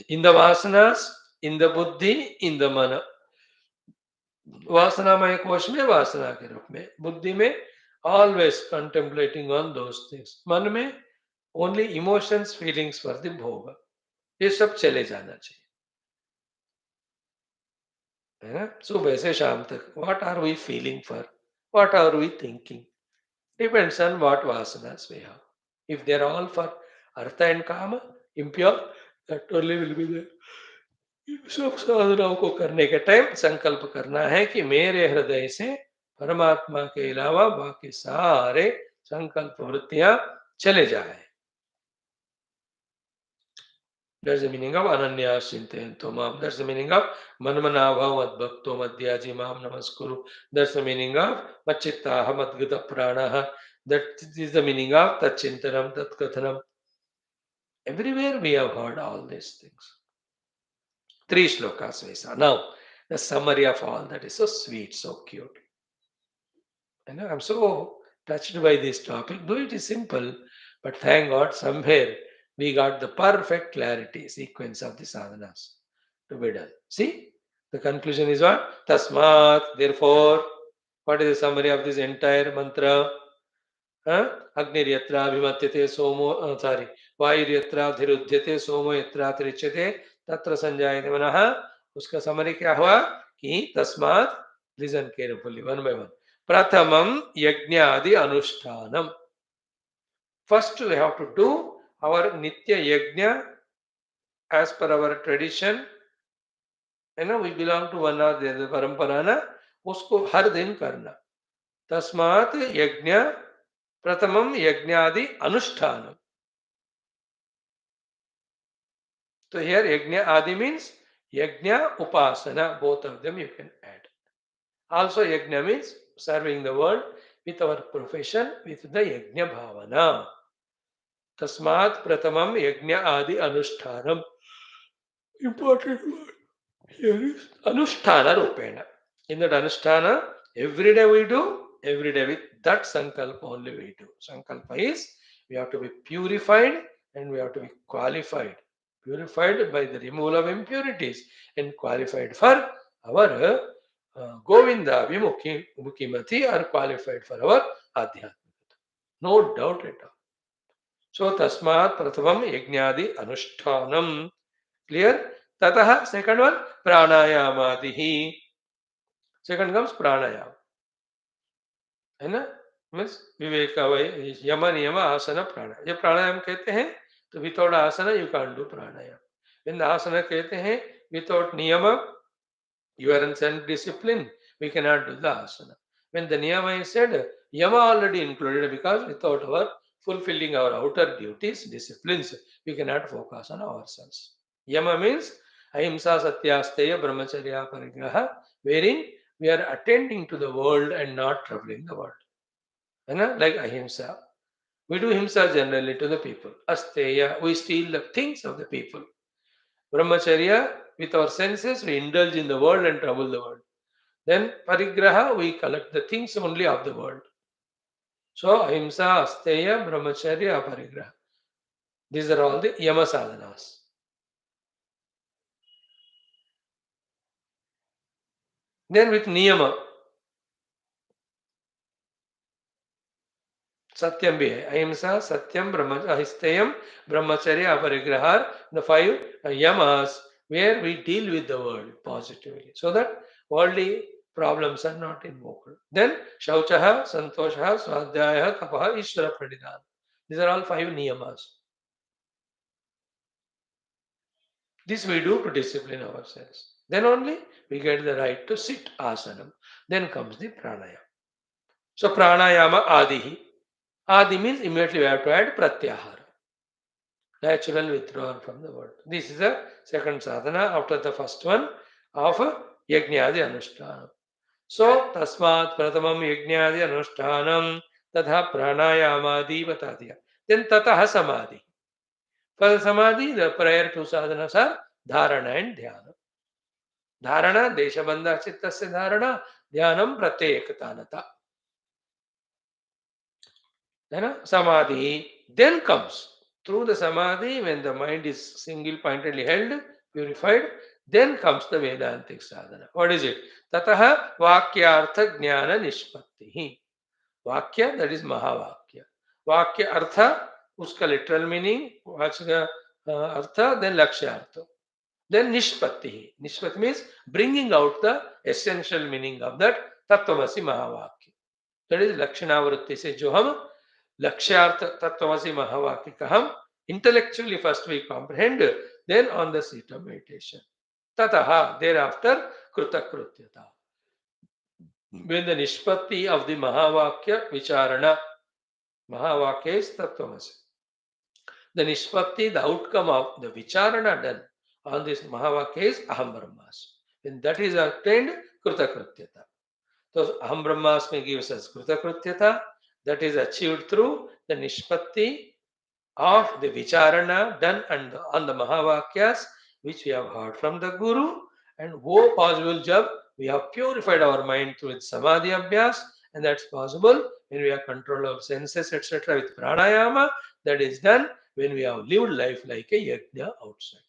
in the vasanas, in the buddhi, in the mana. वासनामय कोश में वासना के रूप में, बुद्धि में always contemplating on those things, मन में only emotions feelings for the भोग, ये सब चले जाना चाहिए, है ना? सुबह से शाम तक what are we feeling for, what are we thinking, depends on what vasanas we have. If they are all for artha and kama impure, that only will be there. सब साधनाओं को करने के टाइम संकल्प करना है कि मेरे हृदय से परमात्मा के अलावा बाकी सारे संकल्प वृत्तियां चले जाए. That's the meaning of ananya chintayanto mam. That's the meaning of manmanabhav madbhakto madhyaji mam namaskuru. That's the meaning of machittaha madgata pranaha. That is the meaning of tachintanam tatkathanam. Everywhere we have heard all these things. 3 shlokas Vaisa. Now, the summary of all that is so sweet, so cute. And I'm so touched by this topic. Though it is simple, but thank God somewhere we got the perfect clarity, sequence of the sadhanas to be done. See, the conclusion is what? Tasmat, therefore. What is the summary of this entire mantra? अग्निर्यत्रा अभिमत्यते सोमो sorry वायुर्यत्रा धिरुध्यते सोमो यत्रा त्रिच्यते तत्र संजायते मनः. उसका summary क्या हुआ कि तस्मात्, listen carefully one by one. प्रथमम यज्ञ आदि अनुष्ठानम. First we have to do our नित्य यज्ञ एज पर आवर ट्रेडिशन, है ना? We belong to one of the परंपरा ना, उसको हर दिन करना. तस्मात् यज्ञ प्रथमम यज्ञादि अनुष्ठानम. So here yajna adi means yajna upasana, both of them you can add. Also yajna means serving the world with our profession, with the yajna bhavana. Tasmat pratamam yajna adi anushtanam. Important word here is anusthana rupena. In that anusthana, every day we do, every day with that sankalpa only we do. Sankalpa is we have to be purified and we have to be qualified. Purified by the removal of impurities and qualified for our Govinda Vimukimati are qualified for our Adhyatmika. No doubt at all. So Tasmat Prathamam Yajnadi Anushtanam. Clear? Tataha, second one, Pranayamadihi. Second comes Pranayam. है ना? Means विवेक यम नियम आसन प्राणायाम. ये प्राणायाम कहते हैं तो without आसन you can do प्राणायाम. इन आसन कहते हैं विदाउट नियम you are in self-discipline, we cannot do the asana. When the niyama is said, yama already included because without our fulfilling our outer duties, disciplines, we cannot focus on ourselves. Yama means ahimsa satyasteya brahmacharya parigraha, wherein we are attending to the world and not troubling the world. Like ahimsa. We do himsa generally to the people. Asteya, we steal the things of the people. Brahmacharya, with our senses, we indulge in the world and trouble the world. Then parigraha, we collect the things only of the world. So ahimsa, asteya, brahmacharya, aparigraha. These are all the yama sadhanas. Then with niyama, satyam bhi hai. Ahimsa, satyam, ahisteyam, brahmacharya, aparigraha, the 5 yamas where we deal with the world positively. So that worldly problems are not invoked. Then shauchaha, santoshaha, swadhyaya, tapaha, ishvara pranidhana. These are all 5 niyamas. This we do to discipline ourselves. Then only we get the right to sit asanam. Then comes the pranayama. So pranayama adihi. Adi means immediately we have to add pratyahara. Natural withdrawal from the world. This is the second sadhana after the first one of yajnadi anushtanam. So tasmat pratamam yajnadi anushtanam tatha pranayamadi vatadya. Then tataha samadhi. For the samadhi, the prior two sadhanas are dharana and dhyana. Dharana, deshabandha chittasya dharana, dhyanam pratyekatanata. Then samadhi then comes. Through the samadhi, when the mind is single-pointedly held, purified, then comes the Vedantic sadhana. What is it? Tataha vakyartha jnana nishpattihi. Vakya, that is Mahavakya. Vakya artha, uska literal meaning, vachika artha, then lakshyartha. Then nishpatti. Nishpatti means bringing out the essential meaning of that Tattvamasi Mahavakya. That is Lakshanavritti se jo hum Lakshyartha Tattvamasi Mahavakya ka hum intellectually first we comprehend, then on the seat of meditation. Tataha, thereafter Kritakrutyata. When the Nishpatti of the Mahavakya Vicharana, Mahavakya is Tattvamasi. The Nishpatti, the outcome of the Vicharana done on this Mahavakya is Aham Brahmasmi. When that is attained, Kritakrutyata. So Aham Brahmasmi gives us Kritakrutyata. That is achieved through the Nishpatti of the Vicharana done on the Mahavakyas, which we have heard from the Guru. And wo possible job, we have purified our mind through Samadhi Abhyas, and that's possible when we have control of senses, etc. with Pranayama. That is done when we have lived life like a yajna outside.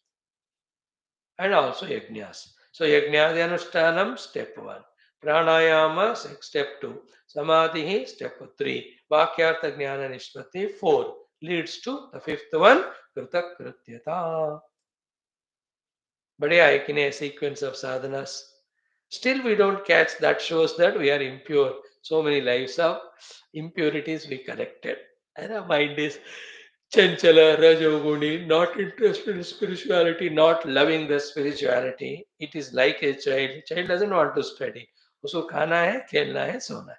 And also yajnas. So yajnadi anushtanam, step 1. Pranayama, step 2. Samadhi, step 3. Vakyartha jnana nishpati, 4. Leads to the 5th one, kritakrutyata. Badya in a sequence of sadhanas. Still we don't catch. That shows that we are impure. So many lives of impurities we collected. And our mind is Chanchala, Rajoguni, not interested in spirituality, not loving the spirituality. It is like a child. Child doesn't want to study. उसको खाना है, खेलना है, सोना है.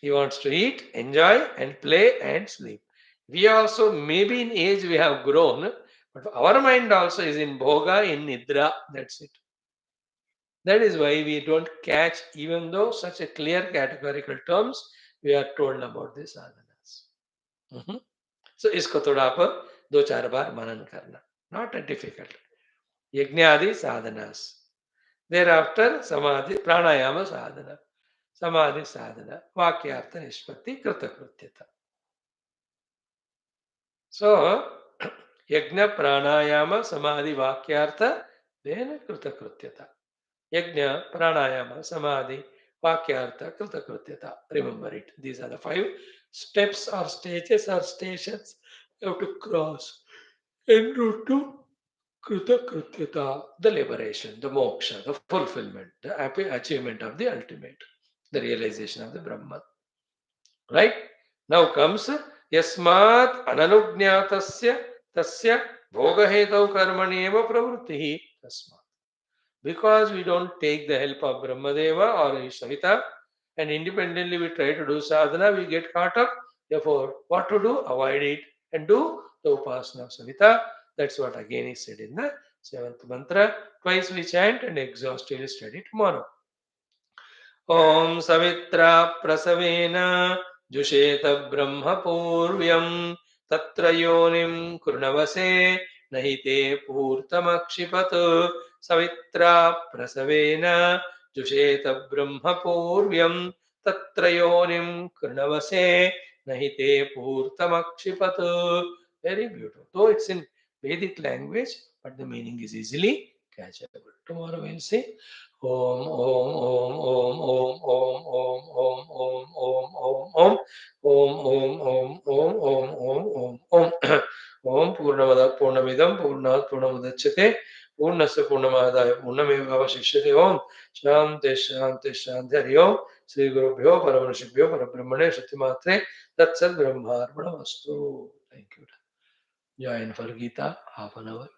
He wants to eat, enjoy, and play and sleep. We also, maybe in age we have grown, but our mind also is in bhoga, in nidra. That's it. That is why we don't catch, even though such a clear categorical terms, we are told about these sadhanas. So इसको थोड़ा आप 2-4 बार मनन करना. Not a difficult. Yajnadi sadhanas. Thereafter samadhi, pranayama sadhana. Samadhi sadhana. Vakyartha nishpatti kritakrutyata. So yajna pranayama samadhi vakyartha then kritakrutyata. Yajna, pranayama, samadhi, vakyartha, kritakrutyata. Remember it. These are the 5 steps or stages or stations you have to cross en route to kritakrutyata, the liberation, the moksha, the fulfillment, the achievement of the ultimate, the realization of the Brahman. Right? Now comes yasmat ananugnatasya tasya bhogahetau karmaneva pravrutti tasmat. Because we don't take the help of Brahmadeva or Savita and independently we try to do sadhana, we get caught up. Therefore, what to do? Avoid it and do the upasana of Savita. That's what again is said in the 7th mantra. Twice we chant and exhaustively study tomorrow. ॐ सवित्रा प्रसवेन जुषेत ब्रह्मपूर्व्यं तत्र योनिं कृणवसे न हि ते पूर्तमक्षिपत् सवित्रा प्रसवेन जुषेत ब्रह्मपूर्व्यं तत्र योनिं कृणवसे न हि ते पूर्तमक्षिपत्. Very beautiful. Though it's in Vedic language, but the meaning is easily catchable. Tomorrow we'll see. Om Om Om Om Om Om Om Om Om Om Om Om Om Om Om Om Om Om Om Purnamada Purnamidam Purnat Purnamudachyate Purnasya Purnamādaya Purnamevavasishyate Om Shanti Shanti Shanti Hari Om Shri Gurubhyo Paramanishibhyo Parabrahmane Shruti MAATRE Tat Sat Brahmarpana Vastu. Thank you. Join for Gita, half an hour.